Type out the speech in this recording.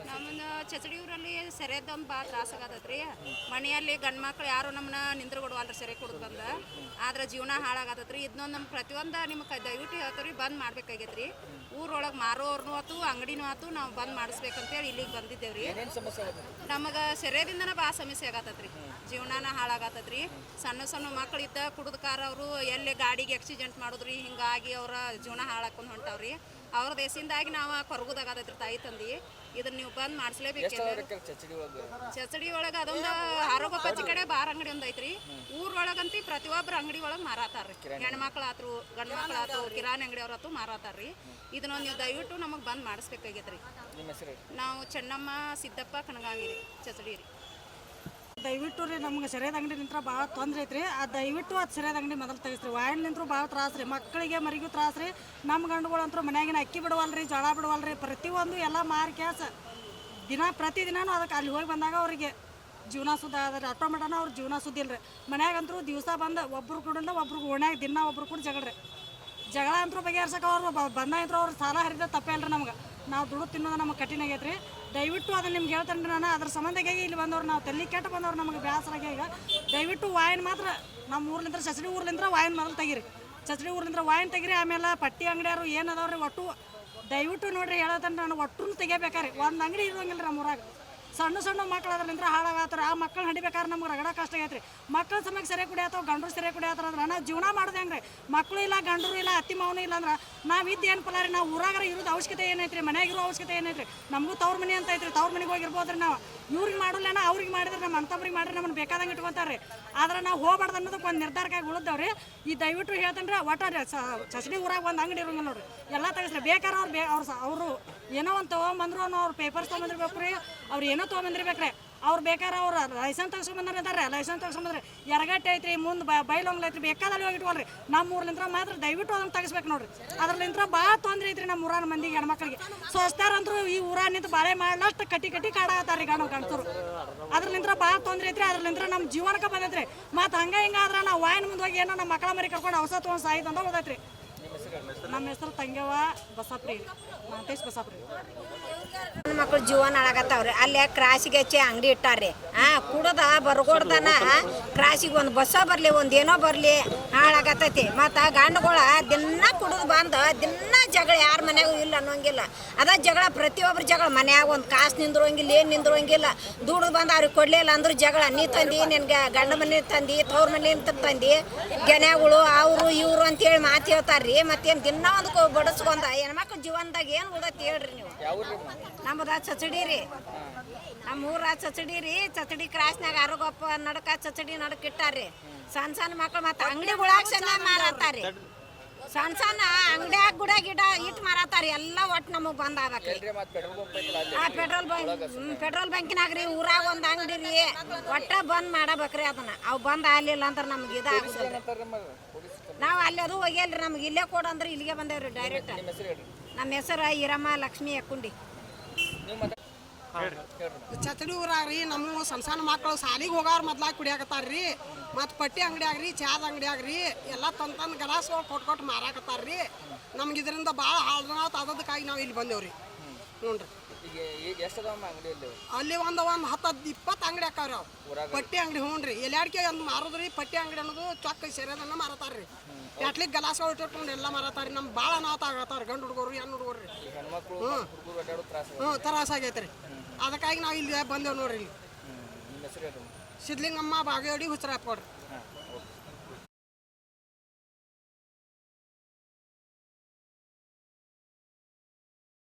ನಮ್ಮನ್ನ ಚಚಡಿ ಊರಲ್ಲಿ ಸೆರೆದೊಂದು ಭಾಳ ತ್ರಾಸಾಗತ್ತೈತ್ರಿ. ಮನೆಯಲ್ಲಿ ಗಂಡು ಮಕ್ಳು ಯಾರು ನಮ್ಮನ್ನ ನಿಂದ್ರ ಕೊಡುವಲ್ರಿ ಸೆರೆ ಕುಡಿದು ಬಂದ. ಆದ್ರೆ ಜೀವನ ಹಾಳಾಗತ್ತೈತ್ರಿ. ಇದನ್ನೊಂದು ನಮ್ಮ ಪ್ರತಿಯೊಂದು ನಿಮ್ಗೆ ದಯವಿಟ್ಟು ಹೇಳ್ತೀವಿ ಬಂದ್ ಮಾಡ್ಬೇಕಾಗೈತ್ರಿ. ಊರೊಳಗೆ ಮಾರೋರ್ನು ಆತು ಅಂಗಡಿನೂ ಆತು ನಾವು ಬಂದ್ ಮಾಡಿಸ್ಬೇಕಂತೇಳಿ ಇಲ್ಲಿಗೆ ಬಂದಿದ್ದೇವ್ರಿ. ನಮಗೆ ಸೆರೆದಿಂದನ ಭಾಳ ಸಮಸ್ಯೆ ಆಗತ್ತೈತ್ರಿ. ಜೀವನಾನ ಹಾಳಾಗತ್ತೈತ್ರಿ. ಸಣ್ಣ ಸಣ್ಣ ಮಕ್ಕಳಿದ್ದ ಕುಡಿದ್ಕಾರ ಅವರು ಎಲ್ಲಿ ಗಾಡಿಗೆ ಆಕ್ಸಿಡೆಂಟ್ ಮಾಡಿದ್ರಿ, ಹಿಂಗಾಗಿ ಅವರ ಜೀವನ ಹಾಳಾಕೊಂಡು ಹೊಂಟವ್ರಿ. ಅವ್ರ ದೇಶದಿಂದಾಗಿ ನಾವು ಕೊರಗುದಾಗತ್ತೈತ್ರಿ ತಾಯಿ ತಂದಿ. ಇದನ್ನ ನೀವು ಬಂದ್ ಮಾಡಿಸ್ಲೇಬೇಕು. ಚಚಡಿ ಒಳಗೆ ಅದೊಂದು ಆರೋಗ್ಯ ಪಚ್ಚಿ ಕಡೆ ಬಾರ್ ಅಂಗಡಿ ಒಂದು ಐತ್ರಿ. ಊರೊಳಗಂತಿ ಪ್ರತಿಯೊಬ್ಬರು ಅಂಗಡಿ ಒಳಗೆ ಮಾರಾತಾರ್ರಿ. ಹೆಣ್ಮಕ್ಳು ಆತ್ರು ಗಂಡು ಮಕ್ಳು ಆತು ಕಿರಾಣಿ ಅಂಗಡಿ ಅವ್ರತ್ತು ಮಾರಾತಾರ್ರಿ. ಇದನ್ನೊಂದು ನೀವು ದಯವಿಟ್ಟು ನಮಗೆ ಬಂದ್ ಮಾಡಿಸ್ಬೇಕಾಗೈತ್ರಿ. ನಾವು ಚೆನ್ನಮ್ಮ ಸಿದ್ದಪ್ಪ ಕನಗಾಂಗಿರಿ ಚಚಡಿ ರೀ. ದಯವಿಟ್ಟು ರೀ ನಮ್ಗೆ ಸರಿಯಾದ ಅಂಗಡಿ ನಿಂತ್ರ ಭಾಳ ತೊಂದರೆ ಐತ್ರಿ. ದಯವಿಟ್ಟು ಅದು ಸರಿಯಾದ ಅಂಗಡಿ ಮೊದಲು ತೆಗಿಸ್ರಿ. ವಾಯನ್ ನಿಂತರೂ ಭಾಳ ತ್ರಾಸ ರೀ. ಮಕ್ಕಳಿಗೆ ಮರಿಗೂ ತ್ರಾಸ ರೀ. ನಮ್ಮ ಗಂಡುಗಳು ಅಂತೂ ಮನ್ಯಾಗಿನ ಅಕ್ಕಿ ಬಿಡವಲ್ರಿ, ಜೋಳ ಬಿಡವಲ್ರಿ. ಪ್ರತಿಯೊಂದು ಎಲ್ಲ ಮಾರಿ ಕ್ಯಾಸ ಪ್ರತಿದಿನನೂ ಅದಕ್ಕೆ ಅಲ್ಲಿ ಹೋಗಿ ಬಂದಾಗ ಅವರಿಗೆ ಜೀವನ ಸುದ್ದ ಅದ್ರಿ. ಆಟೋಮೆಟನ ಅವ್ರ ಜೀವನ ಸುದ್ದಿ ಇಲ್ರಿ. ಮನ್ಯಾಗಂತರೂ ದಿವಸ ಬಂದು ಒಬ್ರು ಕೂಡ ಒಬ್ರಿಗೆ ಓಣ್ಯಾಗ ದಿನ ಒಬ್ರು ಕೂಡ ಜಗಳ ಅಂತರೂ ಬಗೆಹರ್ಸಕ್ಕೆ ಅವ್ರು ಬಂದಾಗಿಂತ್ರ ಅವ್ರು ಸಾಲ ಹರಿದ ತಪ್ಪೇ ಅಲ್ರಿ. ನಮ್ಗೆ ನಾವು ದುಡ್ಡು ತಿನ್ನೋದು ನಮಗೆ ಕಠಿಣ ಆಗೈತೆ ರೀ. ದಯವಿಟ್ಟು ಅದನ್ನು ನಿಮ್ಗೆ ಹೇಳ್ತೇನೆ ರೀ ನಾನು. ಅದ್ರ ಸಂಬಂಧಿಗಾಗಿ ಇಲ್ಲಿ ಬಂದವ್ರು ನಾವು ತಲೆ ಕೆಟ್ಟ ಬಂದವ್ರು ನಮಗೆ ಬೇಸರಾಗಿ. ಈಗ ದಯವಿಟ್ಟು ವಾಯಿನ್ ಮಾತ್ರ ನಮ್ಮ ಊರ್ಲಿಂದ ಚಚಡಿ ಊರ್ಲಿಂದ ವಾಯಿನ್ ಮೊದಲು ತೆಗೀರಿ. ಚಚಡಿ ಊರ್ಲಿಂದ ವಾಯಿನ್ ತೆಗೀರಿ. ಆಮೇಲೆ ಪಟ್ಟಿ ಅಂಗಡಿಯವರು ಏನು ಅದಾವ್ರಿ ಒಟ್ಟು ದಯವಿಟ್ಟು ನೋಡಿರಿ ಹೇಳೋದನ್ನ ನಾನು ಒಟ್ಟು ತೆಗಿಬೇಕಾರೆ ಒಂದು ಅಂಗಡಿ ಇರೋಂಗಿಲ್ಲ ರೀ ನಮ್ಮ ಊರಾಗ. ಸಣ್ಣ ಸಣ್ಣ ಮಕ್ಳು ಅದ್ರಲ್ಲಿಂದ ಹಾಳಾಗತ್ತಾರೆ. ಆ ಮಕ್ಕಳು ಹಡಿಬೇಕಾದ್ರೆ ನಮ್ಗೆ ರಗಡ ಕಷ್ಟ ಆಗೈತೆ ರೀ. ಮಕ್ಕಳು ಸಮಯಕ್ಕೆ ಸರಿ ಕುಡಿಯತ್ತವ, ಗಂಡರು ಸರಿ ಕುಡಿಯತ್ತಾರ ಅಂದ್ರೆ ನಾವು ಜೀವನ ಮಾಡೋದು ಹೆಂಗೆ ರೀ? ಮಕ್ಕಳು ಇಲ್ಲ, ಗಂಡರು ಇಲ್ಲ, ಅತ್ತಿ ಮಾವನು ಇಲ್ಲ ಅಂದ್ರೆ ನಾವು ಇದ್ದು ಏನು ಫಲ ರೀ? ನಾವು ಊರಾಗ ಇರೋದು ಅವಶ್ಯಕತೆ ಏನೈತ್ರಿ? ಮನ್ಯಾಗ ಇರೋ ಅವಶ್ಯಕತೆ ಏನೈತ್ರಿ? ನಮಗೂ ತವ್ರ ಮನೆ ಅಂತ ಐತ್ರಿ. ತವ್ರ ಮನೆಗೆ ಹೋಗಿರ್ಬೋದು ರೀ. ನಾವು ಇವ್ರಿಗೆ ಮಾಡಲ್ಲ, ಅವ್ರಿಗೆ ಮಾಡಿದ್ರೆ ನಮ್ಮ ಅಂತವ್ರಿಗೆ ಮಾಡ್ರಿ ನಮ್ಮನ್ನು ಬೇಕಾದಂಗೆ ಇಟ್ಕೊತಾರೆ ರೀ. ಆದ್ರೆ ನಾವು ಹೋಗ್ಬಾರ್ದು ಅನ್ನೋದಕ್ಕೆ ಒಂದು ನಿರ್ಧಾರಕ್ಕಾಗಿ ಉಳಿದವ್ರಿ. ಈ ದಯವಿಟ್ಟು ಹೇಳ್ತೇನೆ ರೀ, ಒಟ್ಟ ಚಚಡಿ ಊರಾಗ ಒಂದು ಅಂಗಡಿ ಇರೋಂಗಿಲ್ಲ ನೋಡ್ರಿ. ಎಲ್ಲ ತೆಗಿಸ್ರಿ. ಬೇಕಾರೆ ಅವರು ಏನೋ ಒಂದು ತೊಗೊಂಬಂದ್ರು ಅವ್ರು ಪೇಪರ್ಸ್ ತೊಗೊಂಬಂದಿರ್ಬೇಕು ರೀ. ಅವ್ರು ಏನೋ ತೊಗೊಂಬಂದಿರ್ಬೇಕ್ರಿ. ಅವ್ರು ಬೇಕಾರೆ ಅವ್ರು ಲೈಸೆನ್ಸ್ ತೆಗ್ಸ್ಕೊಂಬಂದ್ರೆ ಇದ್ದಾರೆ. ಲೈಸೆನ್ಸ್ ತೆಗ್ಸ್ಕೊಂಬಂದ್ರೆ ಎರಗಟ್ಟೆ ಐತ್ರಿ, ಮುಂದೆ ಬೈಲೊಂಗ್ಲ ಐತ್ರಿ, ಬೇಕಾದಲ್ಲಿ ಹೋಗಿ ಇಟ್ಕೊಳ್ರಿ. ನಮ್ಮ ಊರ್ಲಿಂತ್ರ ಮಾತ್ರ ದಯವಿಟ್ಟು ಅದನ್ನು ತೆಗಿಸ್ಬೇಕು ನೋಡ್ರಿ. ಅದ್ರಲ್ಲಿಂತ್ರ ಭಾಳ ತೊಂದರೆ ಐತ್ರಿ ನಮ್ಮ ಊರಾನ ಮಂದಿಗೆ, ಹೆಣ್ಮಕ್ಳಿಗೆ. ಸ್ವಸ್ಥರಂತರೂ ಈ ಊರಾಗ ನಿಂತು ಬಾಳೆ ಮಾಡ್ಲಷ್ಟು ಕಟ್ಟಿ ಕಾಡಾಗತ್ತಾರ ರೀ ಗಂಡಸರು. ಅದ್ರಲ್ಲಿಂತ್ರ ಭಾಳ ತೊಂದರೆ ಐತ್ರಿ. ಅದ್ರಲ್ಲಿಂತ್ರ ನಮ್ಮ ಜೀವನಕ್ಕೆ ಬಂದೈತ್ರಿ. ಮತ್ತು ಹಂಗೆ ಹಿಂಗಾದ್ರೆ ನಾವು ವಾಯಿನ ಮುಂದೆ ಹೋಗಿ ಏನೋ ನಮ್ಮ ಮಕ್ಕಳ ಮರಿ ಕರ್ಕೊಂಡು ಔಷಧ ತೊಗೊಂಡು ಸಾಯ್ತು ಅಂತ ಹೋದೈತ್ರಿ. ನಮ್ಮ ಹೆಸರು ತಂಗ್ಯವ್ವ ಬಸಪ್ರಿ, ಮಹಂತೇಶ್ ಬಸಪ್ರಿ. ಮಕ್ಕಳು ಜೀವನ ಹಾಳಾಗತ್ತವ್ರಿ. ಅಲ್ಲೇ ಕ್ರಾಸಿಗೆ ಹಚ್ಚಿ ಅಂಗಡಿ ಇಟ್ಟಾರ್ರಿ. ಕುಡದ ಬರ್ಗೋಡ್ದನ ಕ್ರಾಸಿಗೆ ಒಂದು ಬಸ್ಸ ಬರಲಿ, ಒಂದು ಏನೋ ಬರಲಿ ಹಾಳಾಗತ್ತೈತಿ. ಮತ್ತು ಗಂಡುಗಳ ದಿನ ಕುಡಿದು ಬಂದು ದಿನ ಜಗಳ ಯಾರ ಮನೆಗೂ ಇಲ್ಲ ಅನ್ನೋಂಗಿಲ್ಲ. ಅದ ಜಗಳ ಪ್ರತಿಯೊಬ್ಬರು ಜಗಳ. ಮನ್ಯಾಗ ಒಂದು ಕಾಸು ನಿಂದ್ರೋಂಗಿಲ್ಲ, ಏನು ನಿಂದ್ರೋಂಗಿಲ್ಲ. ದುಡ್ದು ಬಂದು ಅವ್ರಿಗೆ ಕೊಡಲಿಲ್ಲ ಅಂದ್ರೆ ಜಗಳ. ನೀ ತಂದು ನಿನ್ಗೆ ಗಂಡ ಮನೆ ತಂದು ತವ್ರ ಮನೆ ತಂದು ಗೆನೆಗಳು ಅವರು ಇವರು ಅಂತೇಳಿ ಮಾತು ಹೇಳ್ತಾರ್ರಿ. ಮತ್ತೇನು ದಿನ ಒಂದು ಬಡಿಸ್ಕೊಂಡ ಹೆಣ್ಮಕ್ಳು ಜೀವನದಾಗ ಏನು ಉಳದೈತಿ ಹೇಳ್ರಿ ನೀವು? ನಮ್ಮದ ಚಚಡಿ ರೀ. ನಮ್ಮ ಊರ ಚಚಡಿ ರೀ. ಚಚಡಿ ಕ್ರಾಸ್ನಾಗ ಆರೋಗಪ್ಪ ನಡಕ ಚಚಡಿ ನಡಕ್ ಇಟ್ಟಾರ್ರಿ. ಸಣ್ಣ ಸಣ್ಣ ಮಕ್ಳು ಮತ್ತು ಅಂಗಡಿಗಳಾಗ ಸಣ್ಣ ಮಾರಾತಾರಿ. ಸಣ್ಣ ಸಣ್ಣ ಅಂಗಡಿಯಾಗ ಗುಡ ಗಿಡ ಇಟ್ಟು ಮಾರಾತಾರಿ. ಎಲ್ಲ ಒಟ್ಟು ನಮಗೆ ಬಂದ್ ಆಗ್ಬೇಕ್ರಿ. ಪೆಟ್ರೋಲ್ ಬಂಕಿನಾಗ ರೀ. ಊರಾಗ ಒಂದು ಅಂಗಡಿ ರೀ. ಒಟ್ಟ ಬಂದ್ ಮಾಡಬೇಕ್ರಿ ಅದನ್ನ. ಅವು ಬಂದ್ ಆಗ್ಲಿಲ್ಲ ಅಂದ್ರೆ ನಮ್ಗೆ ಇದಾಗ್ಸಲ್ರಿ. ನಾವು ಅಲ್ಲಿ ಅದು ಹೋಗ್ಯಲ್ರಿ. ನಮ್ಗೆ ಇಲ್ಲೇ ಕೊಡಂದ್ರೆ ಇಲ್ಲಿಗೆ ಬಂದೇವ್ರಿ ಡೈರೆಕ್ಟ್. ನಮ್ಮ ಹೆಸರು ಈರಮ್ಮ ಲಕ್ಷ್ಮಿ ಅಕ್ಕುಂಡಿ. ಚಚಡಿ ಊರಾಗ ರೀ ನಮ್ಮ ಸಣ್ಣ ಸಣ್ಣ ಮಕ್ಕಳು ಸಾಲಿಗೆ ಹೋಗೋರು ಮೊದ್ಲಾಗ ಕುಡಿಯಾಕತ್ತಾರ್ರಿ. ಮತ್ತು ಪಟ್ಟಿ ಅಂಗಡಿ ಆಗ್ರಿ, ಚಾದ ಅಂಗಡಿ ಆಗ್ರಿ ಎಲ್ಲ ತಂದು ಗಲಾಸ್ ಕೊಟ್ಟು ಮಾರಾಕತ್ತಾರ್ರಿ. ನಮ್ಗೆ ಇದರಿಂದ ಭಾಳ ಹಾಳಾತ. ಅದಕ್ಕಾಗಿ ನಾವು ಇಲ್ಲಿ ಬಂದೇವ್ರಿ ನೋಡ್ರಿ. ಅಲ್ಲಿ ಒಂದು 10-20 ಅಂಗಡಿ ಹಾಕವ್ರಿ. ಅವು ಪಟ್ಟಿ ಅಂಗಡಿ. ಹ್ಞೂ ರೀ. ಎಲ್ಲಾಡ್ಕೆ ಒಂದು ಮಾರೋದ್ರಿ. ಪಟ್ಟಿ ಅಂಗಡಿ ಅನ್ನೋದು ಚೊಕ್ಕ ಸೇರಿಯದನ್ನ ಮಾರತಾರ್ರಿ. ಪ್ಯಾಟ್ಲಿಗೆ ಗಲಾಸ ಇಟ್ಕೊಂಡು ಎಲ್ಲ ಮಾರತಾರ್ರಿ. ನಮ್ಗೆ ಭಾಳ ಅನಾಹುತ ಆಗತ್ತಾರ. ಗಂಡು ಹುಡುಗರು ಹೆಣ್ಣು ಹುಡುಗರು ರೀ. ತ್ರಾಸ ಆಗೈತೆ ರೀ. ಅದಕ್ಕಾಗಿ ನಾವು ಇಲ್ಲಿ ಬಂದೇವು ನೋಡ್ರಿ. ಇಲ್ಲಿ ಸಿದ್ಲಿಂಗಮ್ಮ ಬಾಗೇವಾಡಿ ಹುಚ್ಚರಪ್ಪ ಕೊಡ್ರಿ.